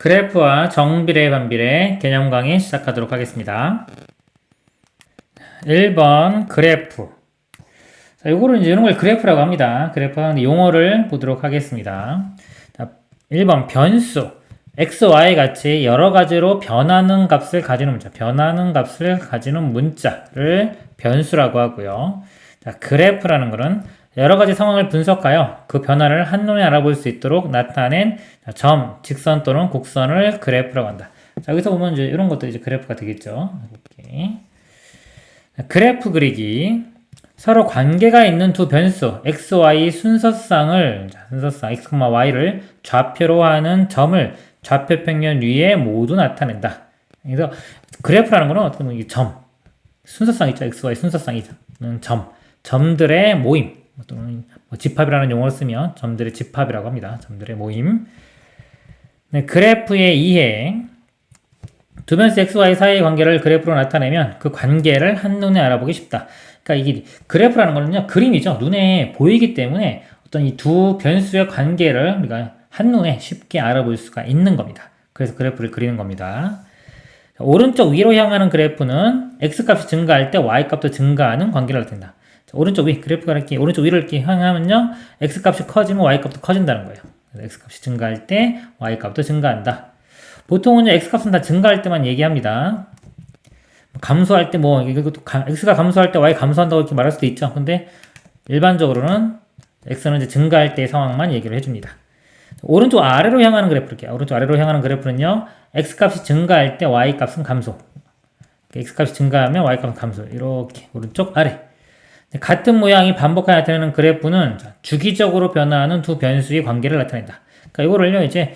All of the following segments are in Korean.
그래프와 정비례, 반비례 개념 강의 시작하도록 하겠습니다. 1번 그래프. 자, 요거를 이제 이런 걸 그래프라고 합니다. 그래프 하는데 용어를 보도록 하겠습니다. 자, 1번 변수. x, y 같이 여러 가지로 변하는 값을 가지는 문자. 변하는 값을 가지는 문자를 변수라고 하고요. 자, 그래프라는 것은 여러 가지 상황을 분석하여 그 변화를 한눈에 알아볼 수 있도록 나타낸 점, 직선 또는 곡선을 그래프라고 한다. 자, 여기서 보면 이제 이런 것도 이제 그래프가 되겠죠. 이렇게. 그래프 그리기. 서로 관계가 있는 두 변수, x, y 순서쌍을, 순서쌍 x, y를 좌표로 하는 점을 좌표 평면 위에 모두 나타낸다. 그래서 그래프라는 거는 어떻게 보면 이 점, 순서쌍 있죠. x, y 순서쌍이죠. 점들의 모임, 또는 집합이라는 용어를 쓰면 점들의 집합이라고 합니다. 점들의 모임. 네, 그래프의 이해. 두 변수 x, y 사이의 관계를 그래프로 나타내면 그 관계를 한눈에 알아보기 쉽다. 그러니까 이게 그래프라는 거는요, 그림이죠. 눈에 보이기 때문에 어떤 이 두 변수의 관계를 우리가 한눈에 쉽게 알아볼 수가 있는 겁니다. 그래서 그래프를 그리는 겁니다. 자, 오른쪽 위로 향하는 그래프는 x값이 증가할 때 y값도 증가하는 관계를 나타낸다. 자, 오른쪽 위, 그래프가 이렇게 오른쪽 위로 이렇게 향하면요, x값이 커지면 y값도 커진다는 거예요. 그래서 x값이 증가할 때 y값도 증가한다. 보통은 x값은 다 증가할 때만 얘기합니다. 감소할 때 x가 감소할 때 y 감소한다고 이렇게 말할 수도 있죠. 근데 일반적으로는 x는 이제 증가할 때의 상황만 얘기를 해줍니다. 오른쪽 아래로 향하는 그래프, 이렇게 오른쪽 아래로 향하는 그래프는요, x값이 증가할 때 y값은 감소. x값이 증가하면 y값은 감소. 이렇게 오른쪽 아래. 같은 모양이 반복하여 나타내는 그래프는 주기적으로 변화하는 두 변수의 관계를 나타낸다. 그러니까 이거를요, 이제,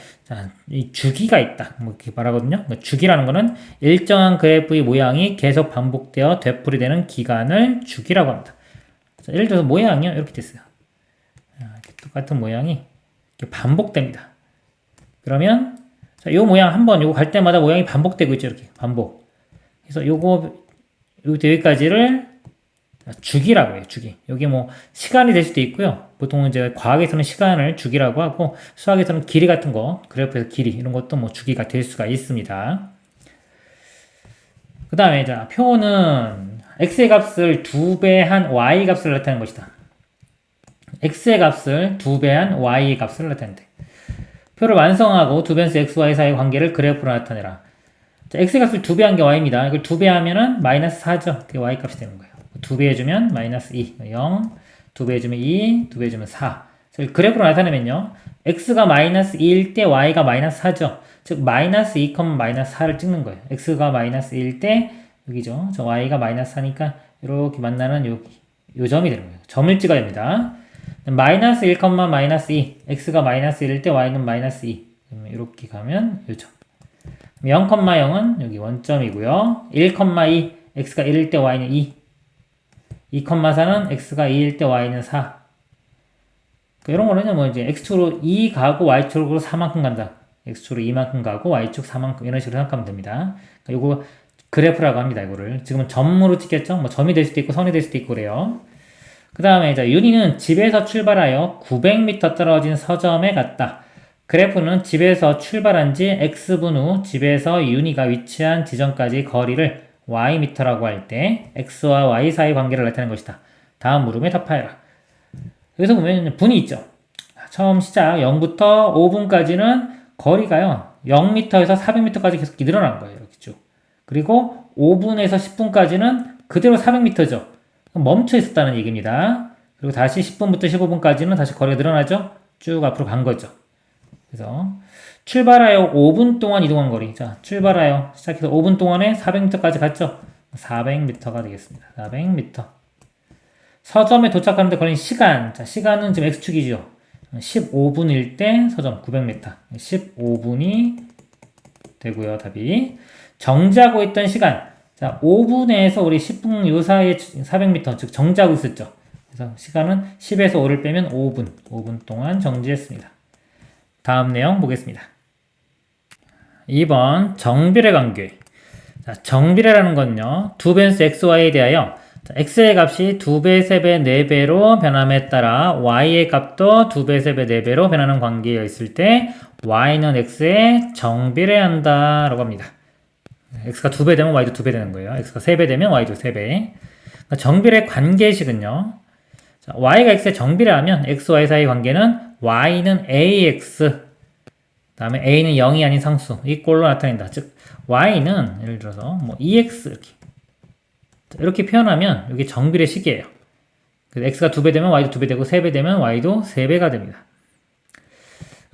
이 주기가 있다. 이렇게 말하거든요. 그러니까 주기라는 거는 일정한 그래프의 모양이 계속 반복되어 되풀이되는 기간을 주기라고 합니다. 자, 예를 들어서 모양이요, 이렇게 됐어요. 이렇게 똑같은 모양이 이렇게 반복됩니다. 그러면, 자, 요 모양 요거 갈 때마다 모양이 반복되고 있죠, 이렇게. 반복. 그래서 여기까지를 주기라고 해요, 주기. 여기 시간이 될 수도 있고요. 보통 이제 과학에서는 시간을 주기라고 하고, 수학에서는 길이 같은 거, 그래프에서 길이, 이런 것도 주기가 될 수가 있습니다. 그 다음에, 자, 표는 x의 값을 2배한 y 값을 나타내는 것이다. x의 값을 2배한 y 값을 나타낸다. 표를 완성하고 두 변수 x, y 사이의 관계를 그래프로 나타내라. 자, x의 값을 2배한 게 y입니다. 이걸 2배하면은 마이너스 4죠. 그게 y 값이 되는 거예요. 2배 해주면 마이너스 2, 0, 2배 해주면 2, 2배 해주면 4. 그래프로 나타내면요, x가 마이너스 2일 때 y가 마이너스 4죠. 즉 마이너스 2, 마이너스 4를 찍는 거예요. x가 마이너스 1일 때 여기죠. 저 y가 마이너스 4니까 이렇게 만나는 요 점이 되는 거예요. 점을 찍어야 됩니다. 마이너스 1, 마이너스 2, x가 마이너스 1일 때 y는 마이너스 2. 이렇게 가면 요 점. 0, 0은 여기 원점이고요. 1, 2, x가 1일 때 y는 2. 2,4는 x가 2일 때 y는 4. 이런 거는요, 이제 x축으로 2 가고 y축으로 4만큼 간다. x축으로 2만큼 가고 y축 4만큼 이런 식으로 생각하면 됩니다. 요거 그래프라고 합니다, 이거를. 지금은 점으로 찍겠죠? 점이 될 수도 있고 선이 될 수도 있고 그래요. 그 다음에 윤희는 집에서 출발하여 900m 떨어진 서점에 갔다. 그래프는 집에서 출발한 지 x분 후 집에서 윤희가 위치한 지점까지 거리를 ym라고 할 때 x와 y 사이 관계를 나타내는 것이다. 다음 물음에 답하여라. 여기서 보면 분이 있죠. 처음 시작 0부터 5분까지는 거리가요, 0m에서 400m까지 계속 늘어나는 거예요. 이렇게 쭉. 그리고 5분에서 10분까지는 그대로 400m죠. 멈춰 있었다는 얘기입니다. 그리고 다시 10분부터 15분까지는 다시 거리가 늘어나죠. 쭉 앞으로 간 거죠. 그래서 출발하여 5분 동안 이동한 거리. 자, 출발하여 시작해서 5분 동안에 400m까지 갔죠. 400m가 되겠습니다. 400m. 서점에 도착하는데 걸린 시간. 자, 시간은 지금 x축이죠. 15분일 때 서점 900m. 15분이 되고요, 답이. 정지하고 있던 시간. 자, 5분에서 우리 10분 요 사이에 400m, 즉 정지하고 있었죠. 그래서 시간은 10에서 5를 빼면 5분. 5분 동안 정지했습니다. 다음 내용 보겠습니다. 2번 정비례 관계. 자, 정비례라는 건요, 두 변수 x, y에 대하여 자, x의 값이 2배, 3배, 4배로 변함에 따라 y의 값도 2배, 3배, 4배로 변하는 관계가 있을 때 y는 x에 정비례한다 라고 합니다. x가 2배 되면 y도 2배 되는 거예요. x가 3배 되면 y도 3배. 그러니까 정비례 관계식은요. 자, y가 x에 정비례하면 x, y 사이의 관계는 y는 ax 다음에 a는 0이 아닌 상수 이 꼴로 나타낸다. 즉 y는 예를 들어서 뭐 2x 이렇게 표현하면 이게 정비례식이에요. 그래서 x가 2배 되면 y도 2배 되고 3배 되면 y도 3배가 됩니다.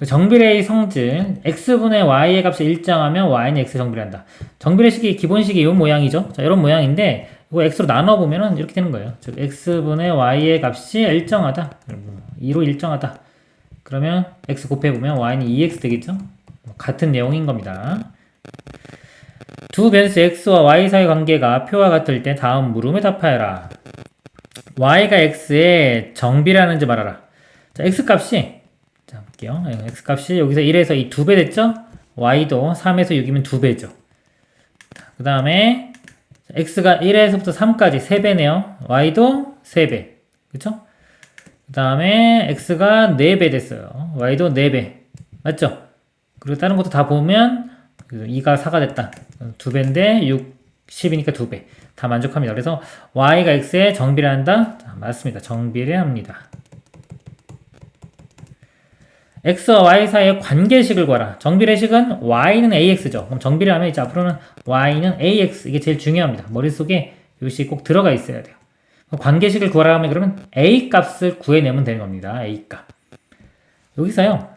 정비례의 성질 x분의 y의 값을 일정하면 y는 x에 정비례한다. 정비례식이 기본식이 이 모양이죠. 자, 이런 모양인데 이거 x로 나눠보면 이렇게 되는 거예요. 즉 x분의 y의 값이 일정하다. 2로 일정하다. 그러면 x 곱해보면 y는 2x 되겠죠? 같은 내용인 겁니다. 두 변수 x와 y 사이 관계가 표와 같을 때 다음 물음에 답하여라. y가 x에 정비례하는지 말하라. 자, x값이 자, 볼게요. x값이 여기서 1에서 이 2배 됐죠? y도 3에서 6이면 2배죠. 그 다음에 x가 1에서부터 3까지 3배네요. y도 3배. 그쵸? 그 다음에 x가 4배 됐어요. y도 4배. 맞죠? 그리고 다른 것도 다 보면 2가 4가 됐다. 2배인데 6, 10이니까 2배. 다 만족합니다. 그래서 y가 x에 정비례한다? 자, 맞습니다. 정비례합니다. x와 y 사이의 관계식을 구하라. 정비례식은 y는 ax죠. 그럼 정비례하면 이제 앞으로는 y는 ax. 이게 제일 중요합니다. 머릿속에 이것이 꼭 들어가 있어야 돼요. 관계식을 구하라 하면 그러면 a 값을 구해내면 되는 겁니다. a 값. 여기서요.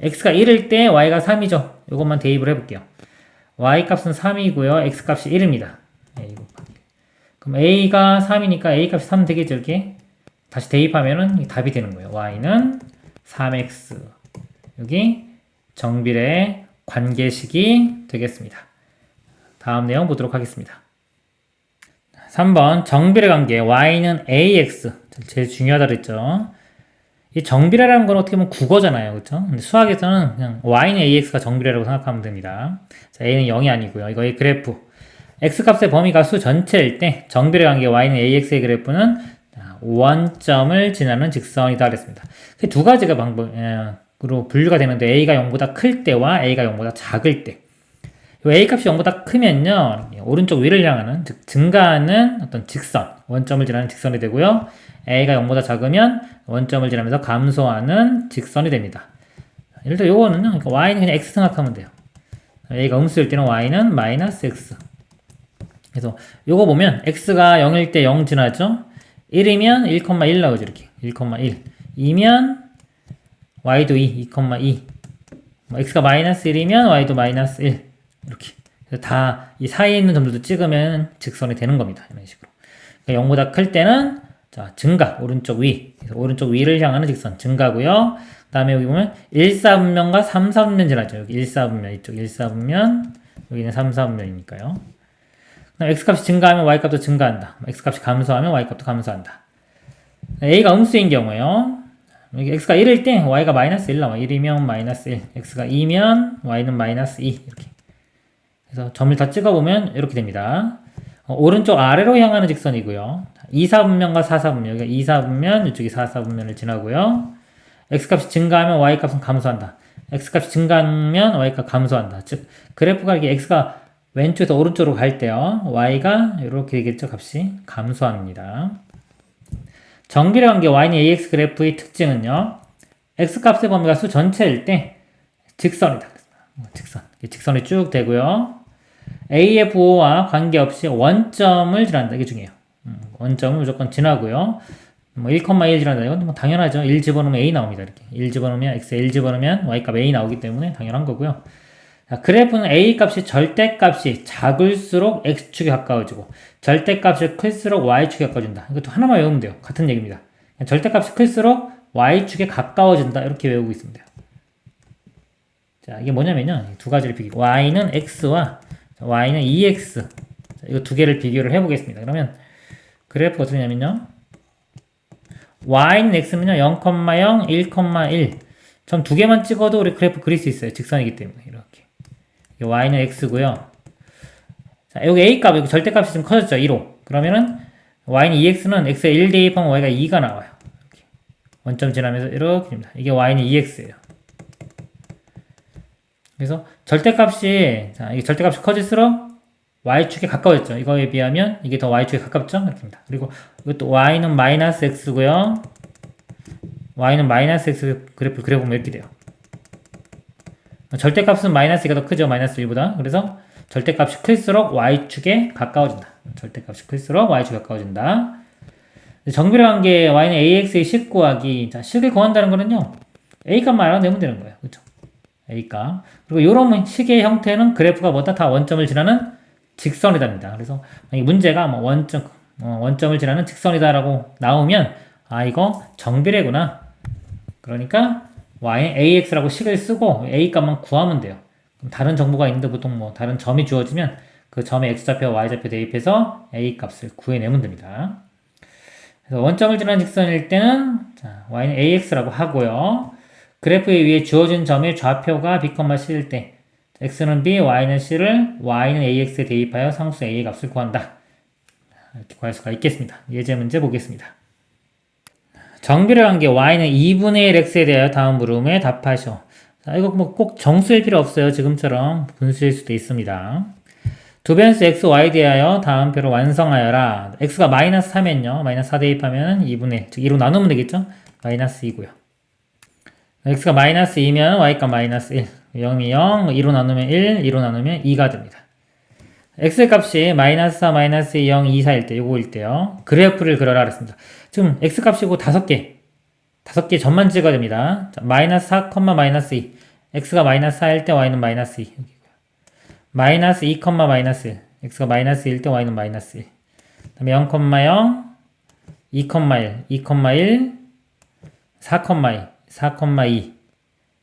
x가 1일 때 y가 3이죠. 이것만 대입을 해볼게요. y 값은 3이고요. x 값이 1입니다. 그럼 a가 3이니까 a 값이 3 되겠죠. 이렇게 다시 대입하면은 답이 되는 거예요. y는 3x. 여기 정비례 관계식이 되겠습니다. 다음 내용 보도록 하겠습니다. 3번 정비례 관계 y는 ax. 제일 중요하다 그랬죠. 이 정비례라는 건 어떻게 보면 국어잖아요. 그렇죠? 근데 수학에서는 그냥 y는 ax가 정비례라고 생각하면 됩니다. 자, a는 0이 아니고요. 이거의 그래프. x값의 범위가 수 전체일 때 정비례 관계 y는 ax의 그래프는 원점을 지나는 직선이다 그랬습니다. 두 가지가 방법으로 분류가 되는데 a가 0보다 클 때와 a가 0보다 작을 때. a 값이 0보다 크면요. 오른쪽 위를 향하는 즉 증가하는 어떤 직선, 원점을 지나는 직선이 되고요. a가 0보다 작으면 원점을 지나면서 감소하는 직선이 됩니다. 예를 들어 요거는요. y는 그냥 x 생각하면 돼요. a가 음수일 때는 y는 마이너스 x. 그래서 요거 보면 x가 0일 때 0 지나죠. 1이면 1,1 나오죠. 이렇게 1,1. 2면 y도 2, 2,2. x가 마이너스 1이면 y도 마이너스 1. 이렇게. 그래서 다 이 사이에 있는 점들도 찍으면 직선이 되는 겁니다. 이런 식으로. 그러니까 0보다 클 때는 자, 증가, 오른쪽 위. 그래서 오른쪽 위를 향하는 직선, 증가고요. 그 다음에 여기 보면 1,4분면과 3,4분면 지나죠. 여기 1,4분면, 이쪽 1,4분면, 여기는 3,4분면이니까요. x값이 증가하면 y값도 증가한다. x값이 감소하면 y값도 감소한다. a가 음수인 경우에요. 여기 x가 1일 때 y가 마이너스 1 나와. 1이면 마이너스 1. x가 2면 y는 마이너스 2. 이렇게. 그래서 점을 다 찍어보면 이렇게 됩니다. 오른쪽 아래로 향하는 직선이고요. 2, 4분면과 4, 4분면. 여기가 2, 4분면, 이쪽이 4, 4분면을 지나고요. x값이 증가하면 y값은 감소한다. x값이 증가하면 y값 감소한다. 즉, 그래프가 이렇게 x가 왼쪽에서 오른쪽으로 갈 때요. y가 이렇게 되겠죠. 값이 감소합니다. 정비례 관계 y는 ax 그래프의 특징은요. x값의 범위가 수 전체일 때 직선이다. 직선이 쭉 되고요. a의 부호와 관계없이 원점을 지난다. 이게 중요해요. 원점을 무조건 지나고요. 1,1 지난다. 이건 뭐 당연하죠. 1 집어넣으면 a 나옵니다. 이렇게 1 집어넣으면 x에 1 집어넣으면 y값 a 나오기 때문에 당연한 거고요. 자, 그래프는 a값이 절대값이 작을수록 x축에 가까워지고 절대값이 클수록 y축에 가까워진다. 이것도 하나만 외우면 돼요. 같은 얘기입니다. 절대값이 클수록 y축에 가까워진다. 이렇게 외우고 있습니다. 자, 이게 뭐냐면요. 두 가지를 비교. y는 x와 y는 2x. 자, 이거 두 개를 비교를 해보겠습니다. 그러면 그래프가 어떻게 되냐면요. y는 x는요. 0,0, 1,1. 점 두 개만 찍어도 우리 그래프 그릴 수 있어요. 직선이기 때문에. 이렇게. y는 x고요. 자, 여기 a 값, 여기 절대값이 좀 커졌죠. 2로. 그러면은 y는 2x는 x에 1 대입하면 y가 2가 나와요. 이렇게. 원점 지나면서 이렇게 됩니다. 이게 y는 2x예요. 그래서 절대값이, 자, 이게 절대값이 커질수록 y축에 가까워졌죠. 이거에 비하면 이게 더 y축에 가깝죠? 이렇게 됩니다. 그리고 이것도 y는 마이너스 x고요. y는 마이너스 x 그래프 그려보면 이렇게 돼요. 절대값은 마이너스 2가 더 크죠. 마이너스 1보다. 그래서 절대값이 클수록 y축에 가까워진다. 절대값이 클수록 y축에 가까워진다. 정비례 관계 y는 ax의 식 구하기. 자, 식을 구한다는 거는요. a 값만 알아내면 되는 거예요. 그렇죠? a 값. 그리고 이런 식의 형태는 그래프가 뭐다? 다 원점을 지나는 직선이답니다. 그래서 문제가 뭐 원점을 지나는 직선이다라고 나오면 아 이거 정비례구나. 그러니까 y는 ax라고 식을 쓰고 a 값만 구하면 돼요. 그럼 다른 정보가 있는데 보통 뭐 다른 점이 주어지면 그 점에 x좌표와 y좌표 대입해서 a 값을 구해내면 됩니다. 그래서 원점을 지나는 직선일 때는 자, y는 ax라고 하고요. 그래프에 위에 주어진 점의 좌표가 b, c일 때 x는 b, y는 c를 y는 ax에 대입하여 상수 a의 값을 구한다. 이렇게 구할 수가 있겠습니다. 예제 문제 보겠습니다. 정비례 관계 y는 2분의 1 x에 대하여 다음 물음에 답하시오. 자, 이거 뭐 꼭 정수일 필요 없어요. 지금처럼 분수일 수도 있습니다. 두 변수 x, y에 대하여 다음 표를 완성하여라. x가 마이너스 3이면요. 마이너스 4 대입하면 2분의, 즉 2로 나누면 되겠죠? 마이너스 2고요. x가 마이너스 2면 y가 마이너스 1. 0이 0, 2로 나누면 1, 2로 나누면 2가 됩니다. x 값이 마이너스 4, 마이너스 2, 0, 2, 4일 때, 요거일 때요. 그래프를 그려라 그랬습니다. 지금 x 값이고 5개 점만 찍어야 됩니다. 자, 마이너스 4, 마이너스 2. x가 마이너스 4일 때 y는 마이너스 2. 마이너스 2, 마이너스 1. x가 마이너스 1일 때 y는 마이너스 1. 그 다음에 0, 0, 2, 1, 2, 1, 4, 2, 4,2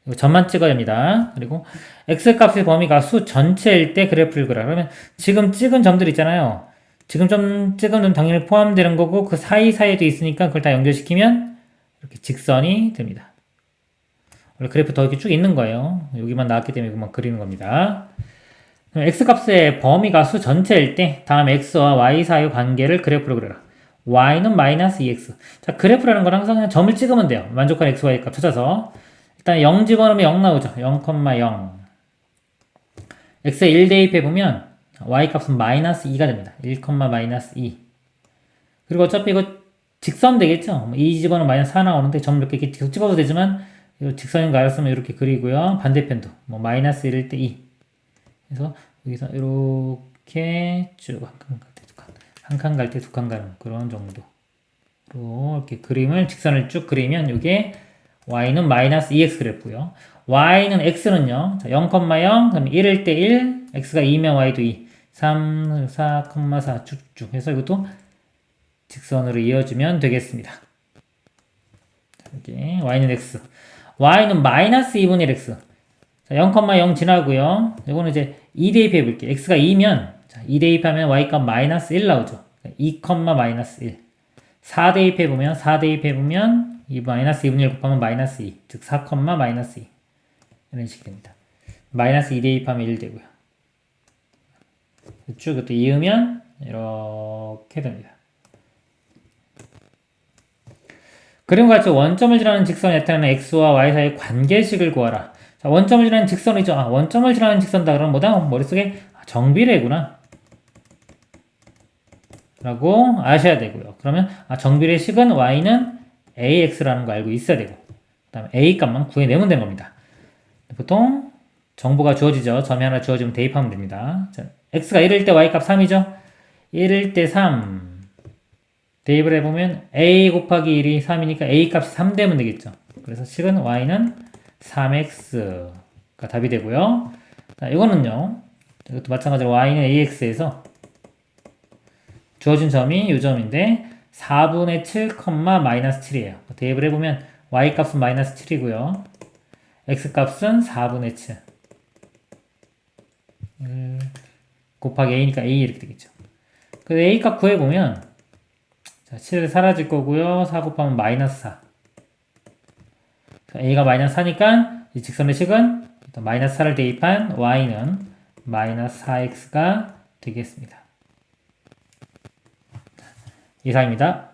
이거 점만 찍어야 됩니다. 그리고 x값의 범위가 수 전체일 때 그래프를 그려. 그러면 지금 찍은 점들 있잖아요. 지금 좀 찍은 점 당연히 포함되는 거고 그 사이사이에도 있으니까 그걸 다 연결시키면 이렇게 직선이 됩니다. 원래 그래프 더 이렇게 쭉 있는 거예요. 여기만 나왔기 때문에 이것만 그리는 겁니다. x값의 범위가 수 전체일 때 다음 x와 y 사이의 관계를 그래프로 그려라. y는 마이너스 2x. 자, 그래프라는 건 항상 그냥 점을 찍으면 돼요. 만족한 x, y 값 찾아서. 일단 0 집어넣으면 0 나오죠. 0,0. x에 1 대입해보면 y 값은 마이너스 2가 됩니다. 1, 마이너스 2. 그리고 어차피 이거 직선 되겠죠? 2 집어넣으면 마이너스 4 나오는데 점 이렇게 계속 찍어도 되지만 이거 직선인 거 알았으면 이렇게 그리고요. 반대편도 뭐 마이너스 1일 때 2. 그래서 여기서 이렇게 쭉 한 칸 갈 때 두 칸 가는 그런 정도로 이렇게 그림을 직선을 쭉 그리면 이게 y는 마이너스 2x 그래프고요. y는 x는요. 0,0 그럼 1일 때 1, x가 2면 y도 2, 3, 4,4 쭉쭉 해서 이것도 직선으로 이어지면 되겠습니다. 이렇게 y는 x, y는 마이너스 2분의 1 x. 자, 0,0 지나고요. 이거는 이제 2 대입해 볼게요. x가 2면 2 대입하면 y값 마이너스 1 나오죠. 2, 마이너스 1. 4 대입해보면 2 마이너스 2분의 1 곱하면 마이너스 2. 즉 4, 마이너스 2. 이런 식이 됩니다. 마이너스 2 대입하면 1 되고요. 쭉 이것도 이으면 이렇게 됩니다. 그림과 같이 원점을 지나는 직선이 나타나는 x와 y 사이의 관계식을 구하라. 자, 원점을 지나는 직선이죠. 아, 원점을 지나는 직선다. 그럼 뭐다? 머릿속에 정비례구나. 라고 아셔야 되고요. 그러면 정비례 식은 y는 ax라는 거 알고 있어야 되고 그 다음에 a 값만 구해내면 되는 겁니다. 보통 정보가 주어지죠. 점이 하나 주어지면 대입하면 됩니다. 자, x가 1일 때 y값 3이죠. 1일 때 3 대입을 해보면 a 곱하기 1이 3이니까 a 값이 3 되면 되겠죠. 그래서 식은 y는 3x가 답이 되고요. 자, 이거는요. 이것도 마찬가지로 y는 ax에서 주어진 점이 이 점인데 4분의 7, 마이너스 7이에요. 대입을 해보면 y값은 마이너스 7이고요. x값은 4분의 7 곱하기 a니까 a 이렇게 되겠죠. 그래서 a값 구해보면 자, 7 사라질 거고요. 4 곱하면 마이너스 4. a가 마이너스 4니까 이 직선의 식은 마이너스 4를 대입한 y는 마이너스 4x가 되겠습니다. 이상입니다.